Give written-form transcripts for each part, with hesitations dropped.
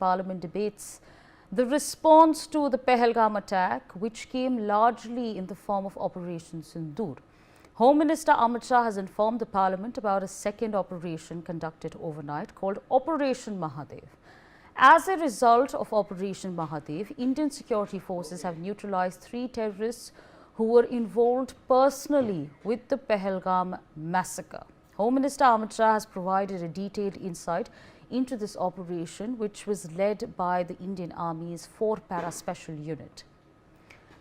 Parliament debates the response to the Pahalgam attack, which came largely in the form of Operation Sindoor. Home Minister Amit Shah has informed the Parliament about a second operation conducted overnight called Operation Mahadev. As a result of Operation Mahadev, Indian security forces have neutralized 3 terrorists who were involved personally with the Pahalgam massacre. Home Minister Amit Shah has provided a detailed insight into this operation, which was led by the Indian Army's 4 Para-Special Unit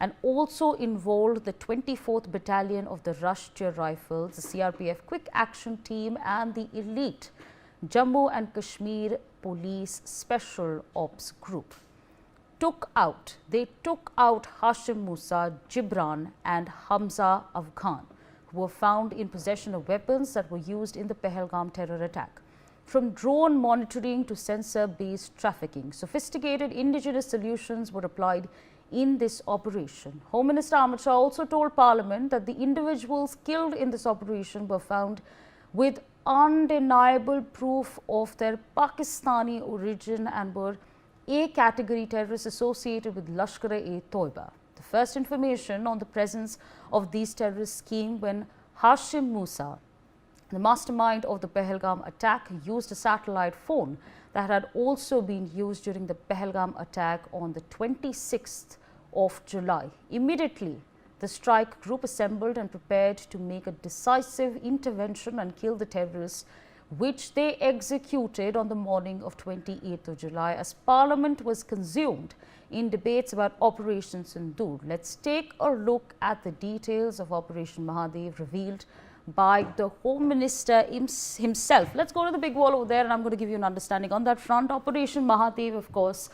and also involved the 24th Battalion of the Rashtriya Rifles, the CRPF Quick Action Team and the elite Jammu and Kashmir Police Special Ops Group. They took out Hashim Musa, Gibran and Hamza Afghan, who were found in possession of weapons that were used in the Pahalgam terror attack. From drone monitoring to sensor-based trafficking, sophisticated indigenous solutions were applied in this operation. Home Minister Amit Shah also told Parliament that the individuals killed in this operation were found with undeniable proof of their Pakistani origin and were A-category terrorists associated with Lashkar-e-Taiba. The first information on the presence of these terrorists came when Hashim Musa, the mastermind of the Pahalgam attack, used a satellite phone that had also been used during the Pahalgam attack on the 26th of July. Immediately, the strike group assembled and prepared to make a decisive intervention and kill the terrorists, which they executed on the morning of 28th of July as Parliament was consumed in debates about Operation Sindoor. Let's take a look at the details of Operation Mahadev revealed by the Home Minister himself. Let's go to the big wall over there and I'm going to give you an understanding on that front. Operation Mahadev, of course,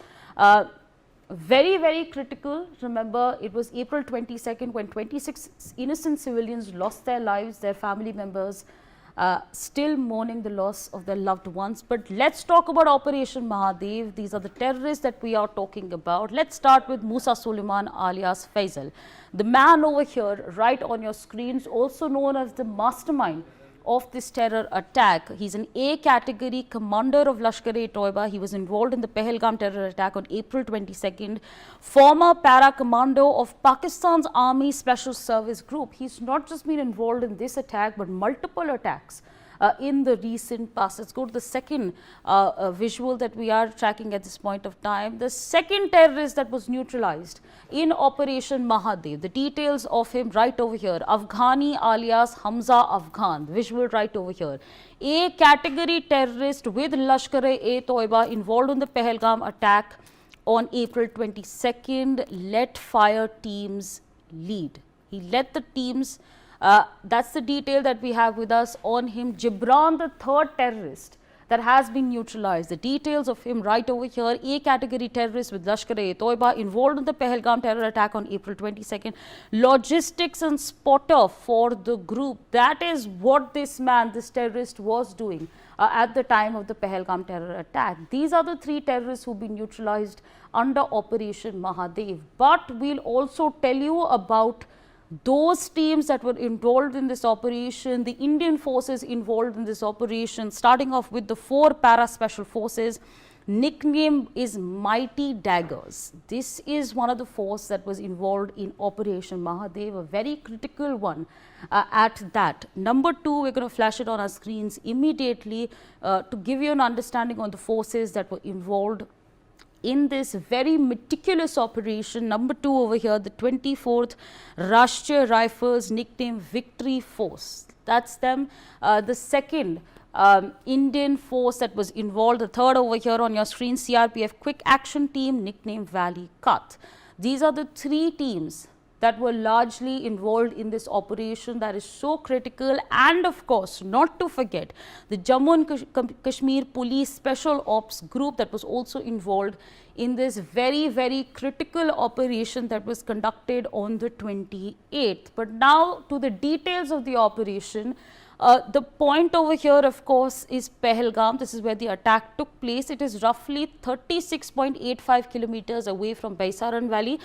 very, very critical. Remember, it was April 22nd when 26 innocent civilians lost their lives, their family members still mourning the loss of their loved ones. But let's talk about Operation Mahadev. These are the terrorists that we are talking about. Let's start with Musa Suleiman alias Faisal. The man over here, right on your screens, also known as the mastermind of this terror attack. He's an A-category commander of Lashkar-e-Taiba. He was involved in the Pahalgam terror attack on April 22nd. Former para-commando of Pakistan's Army Special Service Group. He's not just been involved in this attack, but multiple attacks in the recent past. Let's go to the second visual that we are tracking at this point of time. The second terrorist that was neutralized in Operation Mahadev. The details of him right over here. Afghani alias Hamza Afghan. The visual right over here. A-category terrorist with Lashkar-e-Taiba involved in the Pahalgam attack on April 22nd. Let fire teams lead. He led the teams. That's the detail that we have with us on him. Gibran, the third terrorist that has been neutralized. The details of him right over here. A-category terrorist with Lashkar-e-Taiba involved in the Pahalgam terror attack on April 22nd. Logistics and spotter for the group. That is what this man, this terrorist, was doing at the time of the Pahalgam terror attack. These are the 3 terrorists who've been neutralized under Operation Mahadev. But we'll also tell you about those teams that were involved in this operation, the Indian forces involved in this operation, starting off with the 4 para-special forces. Nickname is Mighty Daggers. This is one of the force that was involved in Operation Mahadev, a very critical one at that. Number 2, we're going to flash it on our screens immediately to give you an understanding on the forces that were involved in this very meticulous operation. Number 2 over here, the 24th Rashtriya Rifles, nicknamed Victory Force. That's them. The second Indian force that was involved, the third over here on your screen, CRPF Quick Action Team, nicknamed Valley Cut. These are the 3 teams that were largely involved in this operation that is so critical. And of course, not to forget, the Jammu and Kashmir Police Special Ops Group that was also involved in this very, very critical operation that was conducted on the 28th. But now to the details of the operation. The point over here, of course, is Pahalgam. This is where the attack took place. It is roughly 36.85 kilometers away from Baisaran Valley.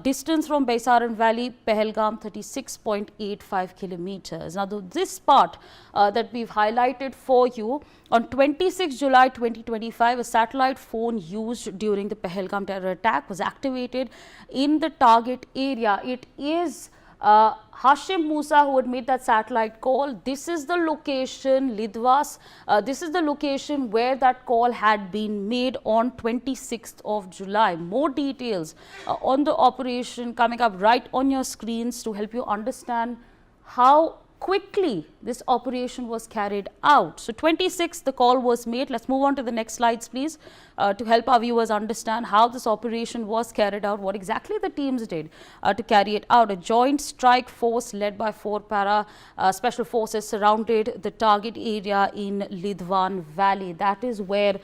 Distance from Baisaran Valley, Pahalgam, 36.85 kilometers. Now, this part that we've highlighted for you, on 26 July 2025, a satellite phone used during the Pahalgam terror attack was activated in the target area. It is Hashim Musa who had made that satellite call. This is the location, Lidwas. This is the location where that call had been made on 26th of July. More details on the operation coming up right on your screens to help you understand how quickly this operation was carried out. So 26th, the call was made. Let's move on to the next slides, please, to help our viewers understand how this operation was carried out, what exactly the teams did to carry it out. A joint strike force led by 4 para special forces surrounded the target area in Lidwan Valley. That is where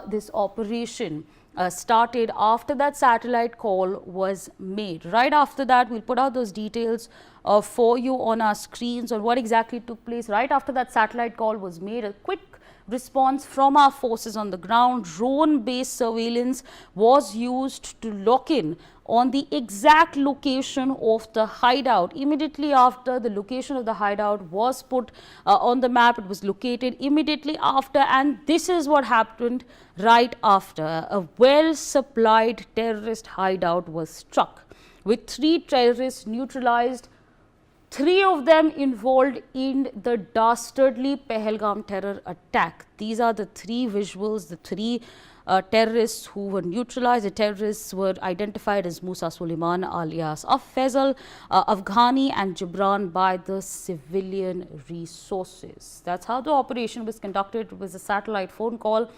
this operation started after that satellite call was made. Right after that, we'll put out those details for you on our screens on what exactly took place. Right after that satellite call was made, a quick response from our forces on the ground. Drone-based surveillance was used to lock in on the exact location of the hideout. Immediately after the location of the hideout was put on the map, it was located immediately after, and this is what happened right after. A well-supplied terrorist hideout was struck with 3 terrorists neutralized, 3 of them involved in the dastardly Pahalgam terror attack. These are the 3 visuals, the 3 terrorists who were neutralized. The terrorists were identified as Musa Suleiman alias Faisal, Afghani and Gibran by the civilian resources. That's how the operation was conducted. It was a satellite phone call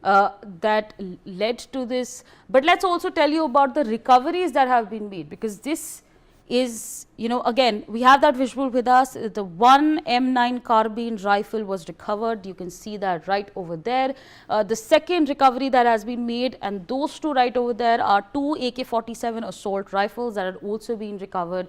that led to this. But let's also tell you about the recoveries that have been made, because this is, again, we have that visual with us. The 1 M9 carbine rifle was recovered. You can see that right over there. The second recovery that has been made, and those 2 right over there, are 2 AK-47 assault rifles that had also been recovered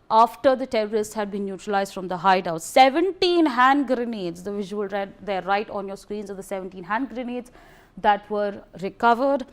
after the terrorists had been neutralized from the hideout. 17 hand grenades, the visual there right on your screens, of the 17 hand grenades that were recovered.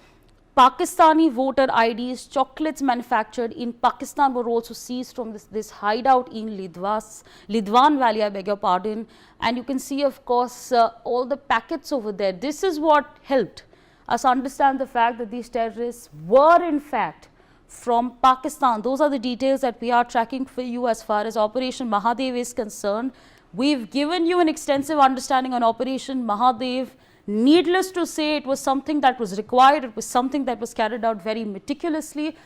Pakistani voter IDs, chocolates manufactured in Pakistan, were also seized from this hideout in Lidwan Valley, I beg your pardon. And you can see, of course, all the packets over there. This is what helped us understand the fact that these terrorists were in fact from Pakistan. Those are the details that we are tracking for you as far as Operation Mahadev is concerned. We've given you an extensive understanding on Operation Mahadev. Needless to say, it was something that was required. It was something that was carried out very meticulously.